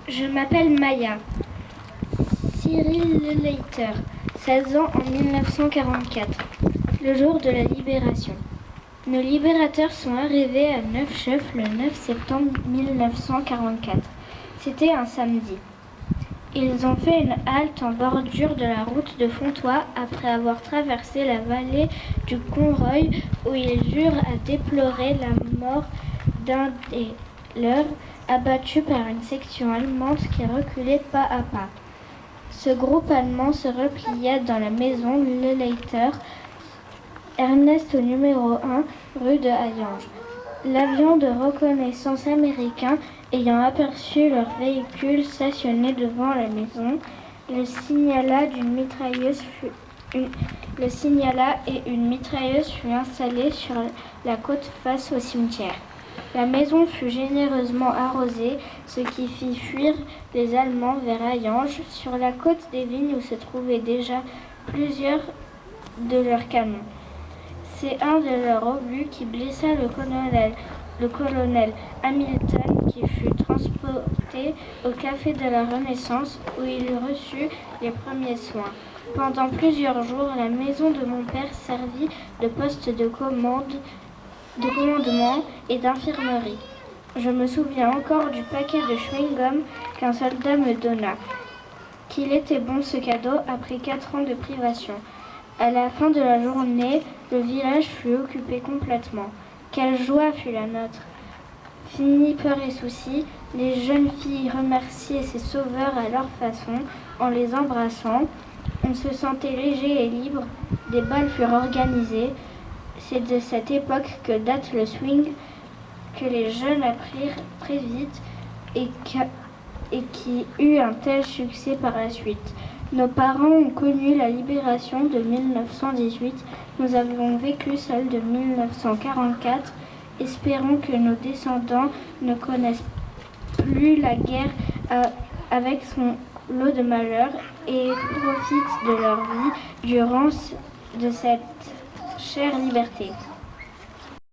Je m'appelle Maya. Cyril Leleiter, 16 ans en 1944, le jour de la libération. Nos libérateurs sont arrivés à Neufchâteau le 9 septembre 1944. C'était un samedi. Ils ont fait une halte en bordure de la route de Fontoy après avoir traversé la vallée du Conroy où ils eurent à déplorer la mort d'un des leurs abattu par une section allemande qui reculait pas à pas. Ce groupe allemand se replia dans la maison Leleiter, Ernest au numéro 1, rue de Hayange. L'avion de reconnaissance américain ayant aperçu leur véhicule stationné devant la maison, le signala et une mitrailleuse fut installée sur la côte face au cimetière. La maison fut généreusement arrosée, ce qui fit fuir les Allemands vers Hayange, sur la côte des vignes où se trouvaient déjà plusieurs de leurs canons. C'est un de leurs obus qui blessa le colonel Hamilton, qui fut transporté au Café de la Renaissance où il reçut les premiers soins. Pendant plusieurs jours, la maison de mon père servit de poste de commandement et d'infirmerie. Je me souviens encore du paquet de chewing-gum qu'un soldat me donna. Qu'il était bon ce cadeau après 4 ans de privation. À la fin de la journée, le village fut occupé complètement. Quelle joie fut la nôtre! Fini peur et soucis, les jeunes filles remerciaient ces sauveurs à leur façon, en les embrassant. On se sentait léger et libre, des bals furent organisés. C'est de cette époque que date le swing, que les jeunes apprirent très vite et qui eut un tel succès par la suite. Nos parents ont connu la libération de 1918, nous avons vécu celle de 1944. Espérons que nos descendants ne connaissent plus la guerre avec son lot de malheurs et profitent de leur vie durant de cette chère liberté.